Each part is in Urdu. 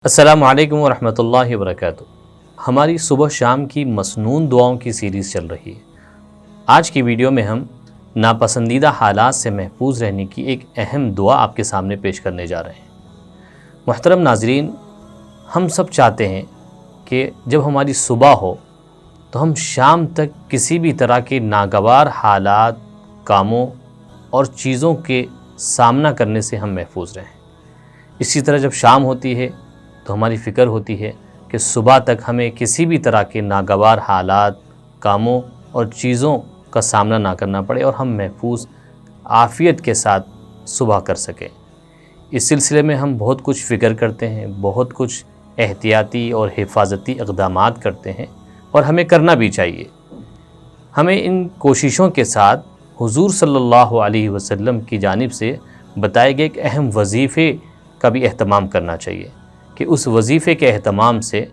السلام علیکم ورحمۃ اللہ وبرکاتہ۔ ہماری صبح شام کی مسنون دعاؤں کی سیریز چل رہی ہے۔ آج کی ویڈیو میں ہم ناپسندیدہ حالات سے محفوظ رہنے کی ایک اہم دعا آپ کے سامنے پیش کرنے جا رہے ہیں۔ محترم ناظرین، ہم سب چاہتے ہیں کہ جب ہماری صبح ہو تو ہم شام تک کسی بھی طرح کے ناگوار حالات، کاموں اور چیزوں کے سامنا کرنے سے ہم محفوظ رہیں۔ اسی طرح جب شام ہوتی ہے تو ہماری فکر ہوتی ہے کہ صبح تک ہمیں کسی بھی طرح کے ناگوار حالات، کاموں اور چیزوں کا سامنا نہ کرنا پڑے اور ہم محفوظ عافیت کے ساتھ صبح کر سکیں۔ اس سلسلے میں ہم بہت کچھ فکر کرتے ہیں، بہت کچھ احتیاطی اور حفاظتی اقدامات کرتے ہیں اور ہمیں کرنا بھی چاہیے۔ ہمیں ان کوششوں کے ساتھ حضور صلی اللہ علیہ وسلم کی جانب سے بتائے گئے ایک اہم وظیفے کا بھی اہتمام کرنا چاہیے کہ اس وظیفے کے اہتمام سے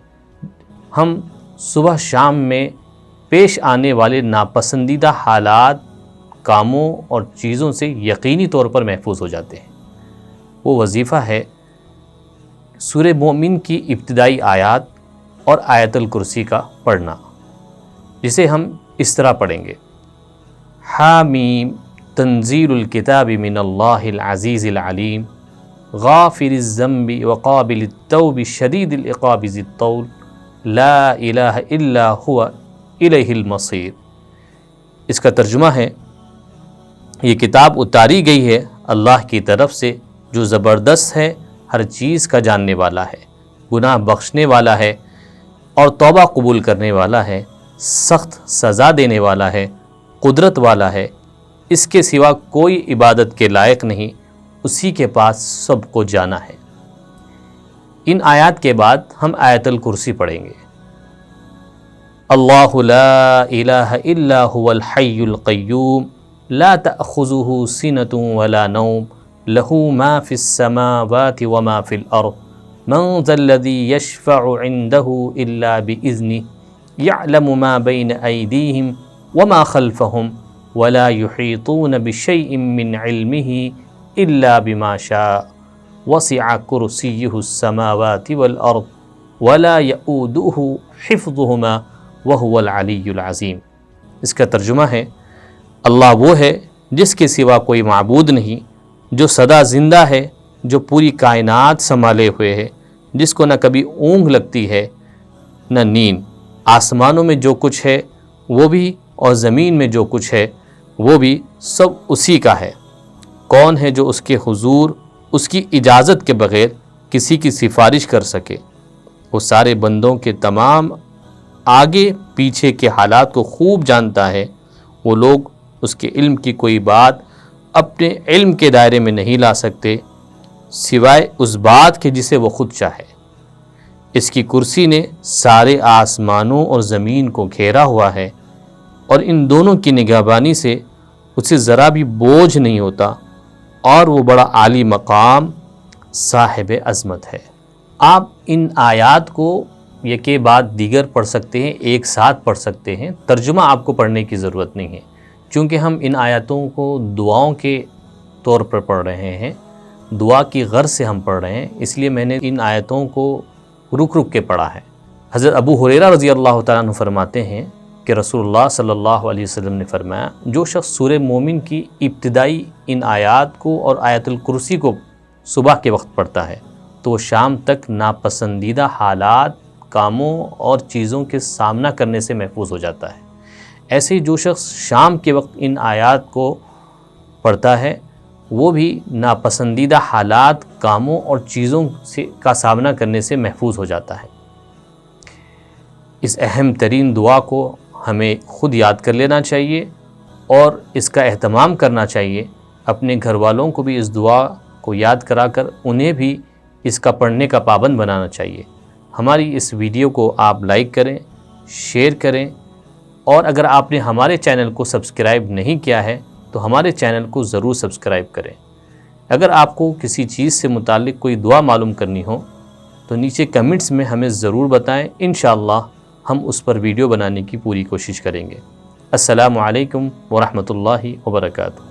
ہم صبح شام میں پیش آنے والے ناپسندیدہ حالات، کاموں اور چیزوں سے یقینی طور پر محفوظ ہو جاتے ہیں۔ وہ وظیفہ ہے سورہ مومن کی ابتدائی آیات اور آیت الکرسی کا پڑھنا، جسے ہم اس طرح پڑھیں گے: حامیم تنزیل الکتاب من اللہ العزیز العلیم غافر الذنب وقابل التوب شدید العقاب ذی الطول لا الہ الا هو الیہ المصیر۔ اس کا ترجمہ ہے، یہ کتاب اتاری گئی ہے اللہ کی طرف سے جو زبردست ہے، ہر چیز کا جاننے والا ہے، گناہ بخشنے والا ہے اور توبہ قبول کرنے والا ہے، سخت سزا دینے والا ہے، قدرت والا ہے، اس کے سوا کوئی عبادت کے لائق نہیں، اسی کے پاس سب کو جانا ہے۔ ان آیات کے بعد ہم آیت الکرسی پڑھیں گے: اللہ لا الہ الا هو الحی القیوم لا تأخذہ سنۃ ولا نوم لہ ما فی السماوات وما فی الارض من ذا الذی یشفع عندہ الا بإذنہ یعلم ما بین ایدیہم وما خلفہم ولا یحیطون بشیء من علمہ الا بما شاء وسع کرسیہ السماوات والارض ولا یؤودہ حفظہما وہو العلی العظیم۔ اس کا ترجمہ ہے، اللہ وہ ہے جس کے سوا کوئی معبود نہیں، جو سدا زندہ ہے، جو پوری کائنات سنبھالے ہوئے ہے، جس کو نہ کبھی اونگ لگتی ہے نہ نیند۔ آسمانوں میں جو کچھ ہے وہ بھی اور زمین میں جو کچھ ہے وہ بھی سب اسی کا ہے۔ کون ہے جو اس کے حضور اس کی اجازت کے بغیر کسی کی سفارش کر سکے؟ وہ سارے بندوں کے تمام آگے پیچھے کے حالات کو خوب جانتا ہے۔ وہ لوگ اس کے علم کی کوئی بات اپنے علم کے دائرے میں نہیں لا سکتے سوائے اس بات کے جسے وہ خود چاہے۔ اس کی کرسی نے سارے آسمانوں اور زمین کو گھیرا ہوا ہے اور ان دونوں کی نگہبانی سے اسے ذرا بھی بوجھ نہیں ہوتا، اور وہ بڑا عالی مقام صاحب عظمت ہے۔ آپ ان آیات کو یکے بعد دیگر پڑھ سکتے ہیں، ایک ساتھ پڑھ سکتے ہیں، ترجمہ آپ کو پڑھنے کی ضرورت نہیں ہے، چونکہ ہم ان آیاتوں کو دعاؤں کے طور پر پڑھ رہے ہیں، دعا کی غرض سے ہم پڑھ رہے ہیں، اس لیے میں نے ان آیاتوں کو رک رک کے پڑھا ہے۔ حضرت ابو ہریرہ رضی اللہ تعالیٰ عنہ فرماتے ہیں کہ رسول اللہ صلی اللہ علیہ وسلم نے فرمایا، جو شخص سورہ مومن کی ابتدائی ان آیات کو اور آیت الکرسی کو صبح کے وقت پڑھتا ہے تو وہ شام تک ناپسندیدہ حالات، کاموں اور چیزوں کے سامنا کرنے سے محفوظ ہو جاتا ہے۔ ایسے ہی جو شخص شام کے وقت ان آیات کو پڑھتا ہے وہ بھی ناپسندیدہ حالات، کاموں اور چیزوں کا سامنا کرنے سے محفوظ ہو جاتا ہے۔ اس اہم ترین دعا کو ہمیں خود یاد کر لینا چاہیے اور اس کا اہتمام کرنا چاہیے۔ اپنے گھر والوں کو بھی اس دعا کو یاد کرا کر انہیں بھی اس کا پڑھنے کا پابند بنانا چاہیے۔ ہماری اس ویڈیو کو آپ لائک کریں، شیئر کریں، اور اگر آپ نے ہمارے چینل کو سبسکرائب نہیں کیا ہے تو ہمارے چینل کو ضرور سبسکرائب کریں۔ اگر آپ کو کسی چیز سے متعلق کوئی دعا معلوم کرنی ہو تو نیچے کمنٹس میں ہمیں ضرور بتائیں، انشاءاللہ ہم اس پر ویڈیو بنانے کی پوری کوشش کریں گے۔ السلام علیکم ورحمۃ اللہ وبرکاتہ۔